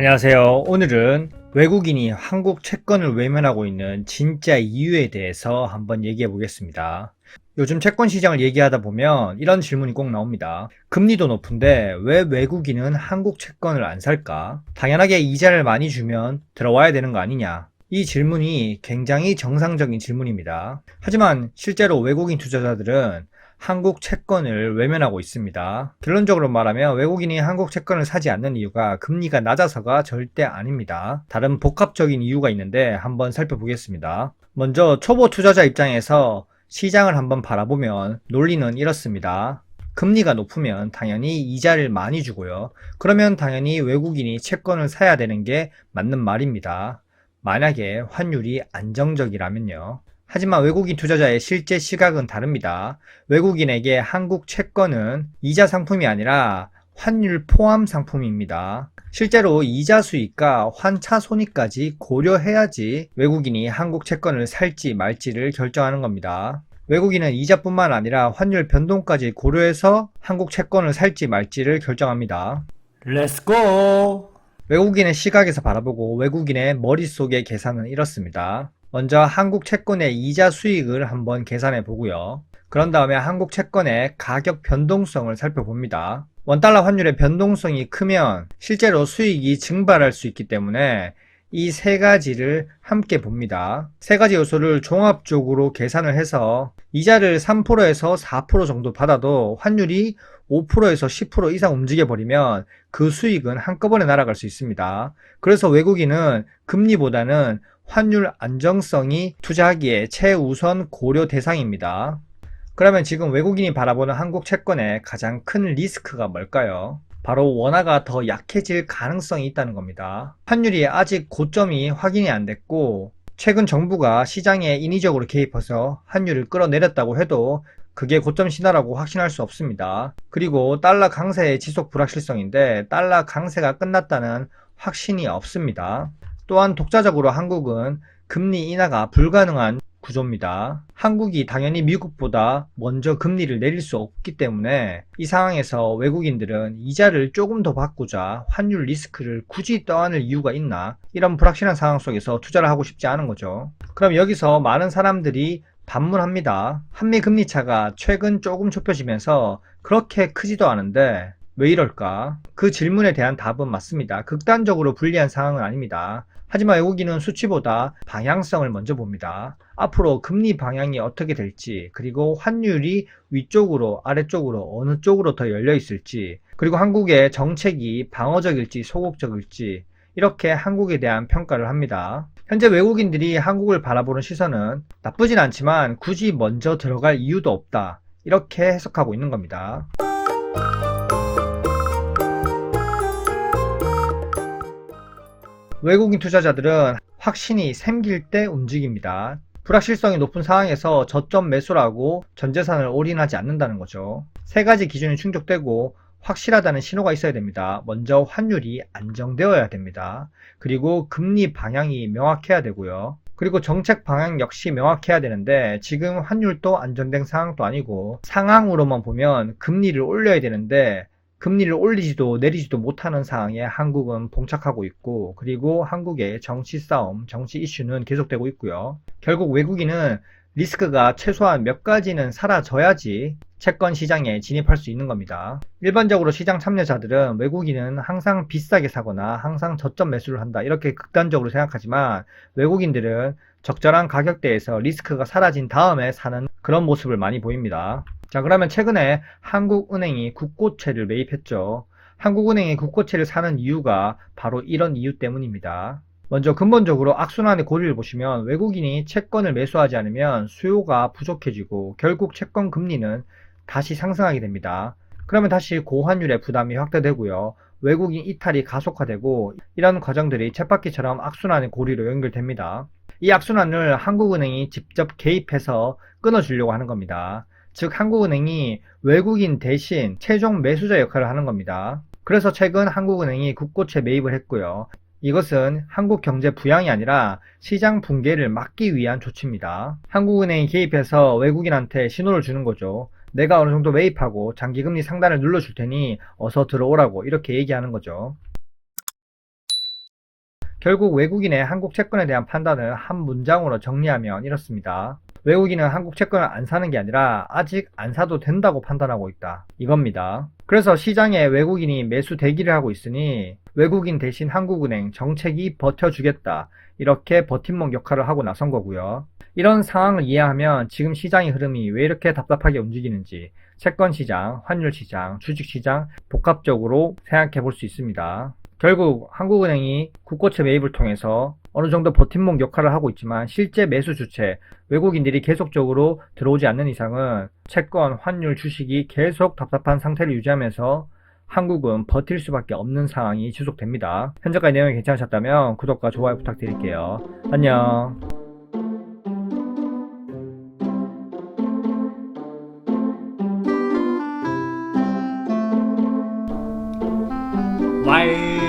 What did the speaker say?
안녕하세요. 오늘은 외국인이 한국 채권을 외면하고 있는 진짜 이유에 대해서 한번 얘기해 보겠습니다. 요즘 채권 시장을 얘기하다 보면 이런 질문이 꼭 나옵니다. 금리도 높은데 왜 외국인은 한국 채권을 안 살까? 당연하게 이자를 많이 주면 들어와야 되는 거 아니냐? 이 질문이 굉장히 정상적인 질문입니다. 하지만 실제로 외국인 투자자들은 한국 채권을 외면하고 있습니다. 결론적으로 말하면 외국인이 한국 채권을 사지 않는 이유가 금리가 낮아서가 절대 아닙니다. 다른 복합적인 이유가 있는데 한번 살펴보겠습니다. 먼저 초보 투자자 입장에서 시장을 한번 바라보면 논리는 이렇습니다. 금리가 높으면 당연히 이자를 많이 주고요. 그러면 당연히 외국인이 채권을 사야 되는 게 맞는 말입니다. 만약에 환율이 안정적이라면요. 하지만 외국인 투자자의 실제 시각은 다릅니다. 외국인에게 한국 채권은 이자 상품이 아니라 환율 포함 상품입니다. 실제로 이자 수익과 환차 손익까지 고려해야지 외국인이 한국 채권을 살지 말지를 결정하는 겁니다. 외국인은 이자뿐만 아니라 환율 변동까지 고려해서 한국 채권을 살지 말지를 결정합니다. 렛츠고! 외국인의 시각에서 바라보고 외국인의 머릿속의 계산은 이렇습니다. 먼저 한국 채권의 이자 수익을 한번 계산해 보고요. 그런 다음에 한국 채권의 가격 변동성을 살펴봅니다. 원달러 환율의 변동성이 크면 실제로 수익이 증발할 수 있기 때문에 이 세 가지를 함께 봅니다. 세 가지 요소를 종합적으로 계산을 해서 이자를 3%에서 4% 정도 받아도 환율이 5%에서 10% 이상 움직여 버리면 그 수익은 한꺼번에 날아갈 수 있습니다. 그래서 외국인은 금리보다는 환율 안정성이 투자하기에 최우선 고려 대상입니다. 그러면 지금 외국인이 바라보는 한국 채권의 가장 큰 리스크가 뭘까요? 바로 원화가 더 약해질 가능성이 있다는 겁니다. 환율이 아직 고점이 확인이 안 됐고 최근 정부가 시장에 인위적으로 개입해서 환율을 끌어내렸다고 해도 그게 고점 신화라고 확신할 수 없습니다. 그리고 달러 강세의 지속 불확실성인데 달러 강세가 끝났다는 확신이 없습니다. 또한 독자적으로 한국은 금리 인하가 불가능한 구조입니다. 한국이 당연히 미국보다 먼저 금리를 내릴 수 없기 때문에 이 상황에서 외국인들은 이자를 조금 더 받고자 환율 리스크를 굳이 떠안을 이유가 있나? 이런 불확실한 상황 속에서 투자를 하고 싶지 않은 거죠. 그럼 여기서 많은 사람들이 반문합니다. 한미 금리 차가 최근 조금 좁혀지면서 그렇게 크지도 않은데 왜 이럴까? 그 질문에 대한 답은 맞습니다. 극단적으로 불리한 상황은 아닙니다. 하지만 외국인은 수치보다 방향성을 먼저 봅니다. 앞으로 금리 방향이 어떻게 될지, 그리고 환율이 위쪽으로, 아래쪽으로, 어느 쪽으로 더 열려 있을지, 그리고 한국의 정책이 방어적일지 소극적일지, 이렇게 한국에 대한 평가를 합니다. 현재 외국인들이 한국을 바라보는 시선은 나쁘진 않지만 굳이 먼저 들어갈 이유도 없다. 이렇게 해석하고 있는 겁니다. 외국인 투자자들은 확신이 생길 때 움직입니다. 불확실성이 높은 상황에서 저점 매수를 하고 전재산을 올인하지 않는다는 거죠. 세 가지 기준이 충족되고 확실하다는 신호가 있어야 됩니다. 먼저 환율이 안정되어야 됩니다. 그리고 금리 방향이 명확해야 되고요. 그리고 정책 방향 역시 명확해야 되는데 지금 환율도 안정된 상황도 아니고 상황으로만 보면 금리를 올려야 되는데 금리를 올리지도 내리지도 못하는 상황에 한국은 봉착하고 있고, 그리고 한국의 정치 싸움, 정치 이슈는 계속되고 있고요. 결국 외국인은 리스크가 최소한 몇 가지는 사라져야지 채권 시장에 진입할 수 있는 겁니다. 일반적으로 시장 참여자들은 외국인은 항상 비싸게 사거나 항상 저점 매수를 한다, 이렇게 극단적으로 생각하지만 외국인들은 적절한 가격대에서 리스크가 사라진 다음에 사는 그런 모습을 많이 보입니다. 자, 그러면 최근에 한국은행이 국고채를 매입했죠. 한국은행이 국고채를 사는 이유가 바로 이런 이유 때문입니다. 먼저 근본적으로 악순환의 고리를 보시면 외국인이 채권을 매수하지 않으면 수요가 부족해지고 결국 채권 금리는 다시 상승하게 됩니다. 그러면 다시 고환율의 부담이 확대되고요. 외국인 이탈이 가속화되고 이런 과정들이 쳇바퀴처럼 악순환의 고리로 연결됩니다. 이 악순환을 한국은행이 직접 개입해서 끊어주려고 하는 겁니다. 즉 한국은행이 외국인 대신 최종 매수자 역할을 하는 겁니다. 그래서 최근 한국은행이 국고채 매입을 했고요. 이것은 한국 경제 부양이 아니라 시장 붕괴를 막기 위한 조치입니다. 한국은행이 개입해서 외국인한테 신호를 주는 거죠. 내가 어느 정도 매입하고 장기금리 상단을 눌러줄 테니 어서 들어오라고 이렇게 얘기하는 거죠. 결국 외국인의 한국 채권에 대한 판단을 한 문장으로 정리하면 이렇습니다. 외국인은 한국 채권을 안 사는 게 아니라 아직 안 사도 된다고 판단하고 있다. 이겁니다. 그래서 시장에 외국인이 매수 대기를 하고 있으니 외국인 대신 한국은행 정책이 버텨주겠다. 이렇게 버팀목 역할을 하고 나선 거고요. 이런 상황을 이해하면 지금 시장의 흐름이 왜 이렇게 답답하게 움직이는지 채권 시장, 환율 시장, 주식 시장 복합적으로 생각해 볼 수 있습니다. 결국 한국은행이 국고채 매입을 통해서 어느 정도 버팀목 역할을 하고 있지만 실제 매수 주체, 외국인들이 계속적으로 들어오지 않는 이상은 채권, 환율, 주식이 계속 답답한 상태를 유지하면서 한국은 버틸 수밖에 없는 상황이 지속됩니다. 현재까지 내용이 괜찮으셨다면 구독과 좋아요 부탁드릴게요. 안녕. Why